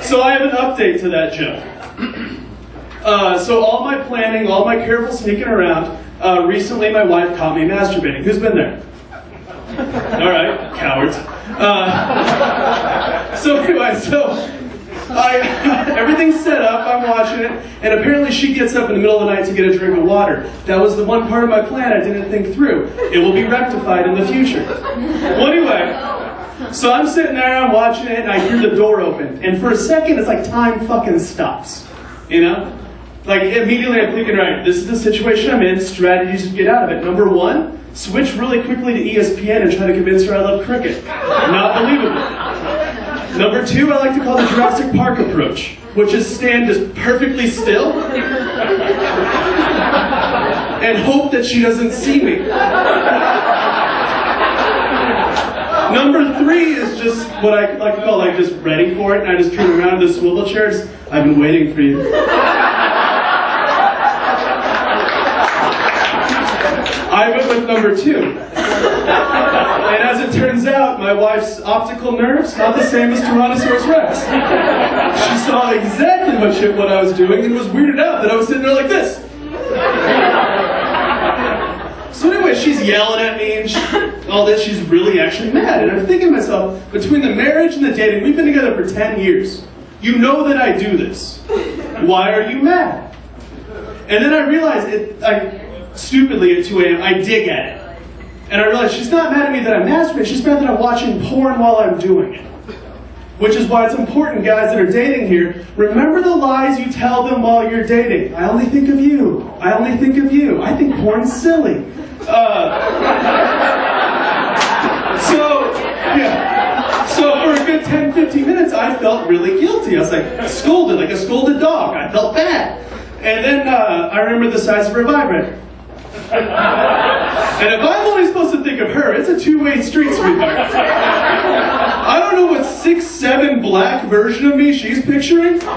So I have an update to that joke. So all my planning, all my careful sneaking around, recently my wife caught me masturbating. Who's been there? All right, cowards. So anyway, everything's set up, I'm watching it, and apparently she gets up in the middle of the night to get a drink of water. That was the one part of my plan I didn't think through. It will be rectified in the future. Well, anyway, so I'm sitting there, I'm watching it, and I hear the door open. And for a second, it's like time fucking stops. You know? Like, immediately I'm thinking, right, this is the situation I'm in, strategies to get out of it. Number one, switch really quickly to ESPN and try to convince her I love cricket. Not believable. Number two, I like to call the Jurassic Park approach, which is stand just perfectly still and hope that she doesn't see me. Number three is just what I like to call like just ready for it, and I just turn around to the swivel chairs. I've been waiting for you. I went with number two. And as it turns out, my wife's optical nerves, not the same as Tyrannosaurus Rex. She saw exactly what I was doing and was weirded out that I was sitting there like this. So anyway, she's yelling at me and all this. She's really actually mad. And I'm thinking to myself, between the marriage and the dating, we've been together for 10 years. You know that I do this. Why are you mad? And then I realized, stupidly at 2 a.m., I dig at it. And I realized she's not mad at me that I'm masturbating, she's mad that I'm watching porn while I'm doing it. Which is why it's important, guys that are dating here, remember the lies you tell them while you're dating. I only think of you. I only think of you. I think porn's silly. So for a good 10, 15 minutes, I felt really guilty. I was like scolded, like a scolded dog. I felt bad. And then I remembered the size of her vibrator. And if I'm only supposed to think of her, it's a two-way street, sweetheart. I don't know what 6'7" black version of me she's picturing. But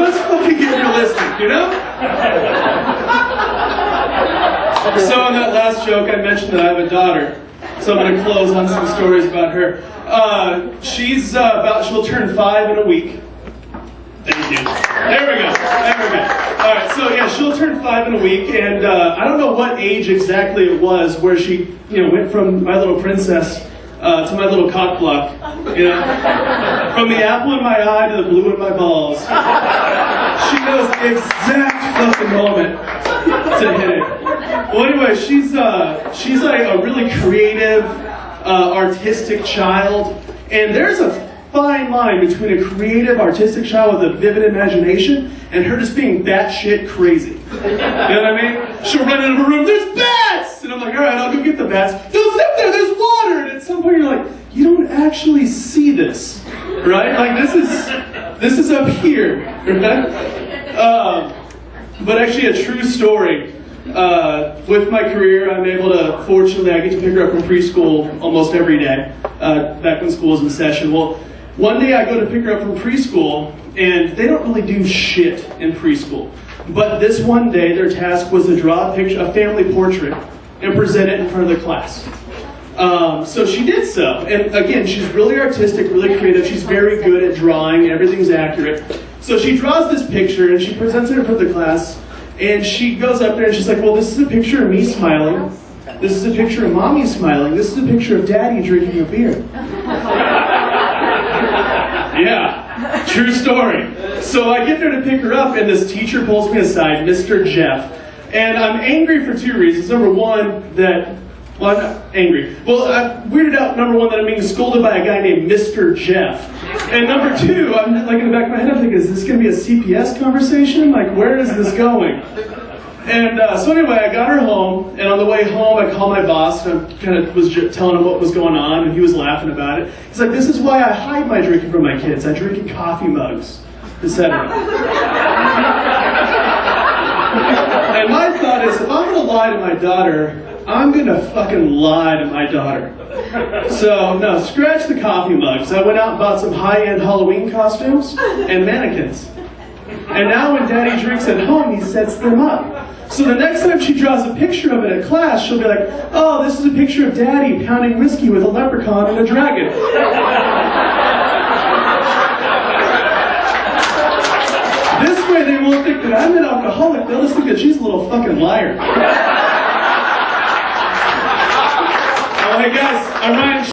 let's fucking get realistic, you know? So in that last joke, I mentioned that I have a daughter. So I'm going to close on some stories about her. She'll turn 5 in a week. Thank you. There we go. All right, so yeah, she'll turn 5 in a week, and I don't know what age exactly it was where she, went from my little princess to my little cock block. From the apple in my eye to the blue in my balls. She knows the exact fucking moment to hit it. Well, anyway, she's like a really creative, artistic child, and there's a fine line between a creative, artistic child with a vivid imagination and her just being batshit crazy. You know what I mean? She'll run into a room, there's bats! And I'm like, all right, I'll go get the bats. Don't sit there, there's water! And at some point you're like, you don't actually see this, right? Like this is up here, right? But actually a true story. With my career, I'm able to, fortunately, I get to pick her up from preschool almost every day, back when school was in session. Well, one day I go to pick her up from preschool, and they don't really do shit in preschool. But this one day, their task was to draw a family portrait, and present it in front of the class. So she did so. And again, she's really artistic, really creative. She's very good at drawing. Everything's accurate. So she draws this picture, and she presents it in front of the class. And she goes up there and she's like, well, this is a picture of me smiling. This is a picture of mommy smiling. This is a picture of daddy drinking a beer. Yeah, true story. So I get there to pick her up and this teacher pulls me aside, Mr. Jeff. And I'm angry for two reasons. Number one, I'm not angry. Well, I'm weirded out, number one, that I'm being scolded by a guy named Mr. Jeff. And number two, I'm like in the back of my head, I'm thinking, is this going to be a CPS conversation? Like, where is this going? And so anyway, I got her home, and on the way home, I called my boss, and I kind of was telling him what was going on, and he was laughing about it. He's like, this is why I hide my drinking from my kids. I drink in coffee mugs, etc. And my thought is, if I'm going to lie to my daughter, I'm going to fucking lie to my daughter. So, no, scratch the coffee mugs. I went out and bought some high-end Halloween costumes and mannequins. And now when daddy drinks at home, he sets them up. So the next time she draws a picture of it at class, she'll be like, oh, this is a picture of daddy pounding whiskey with a leprechaun and a dragon. won't think that I'm an alcoholic. They'll just think that she's a little fucking liar. Oh, hey guys, I'm Ryan.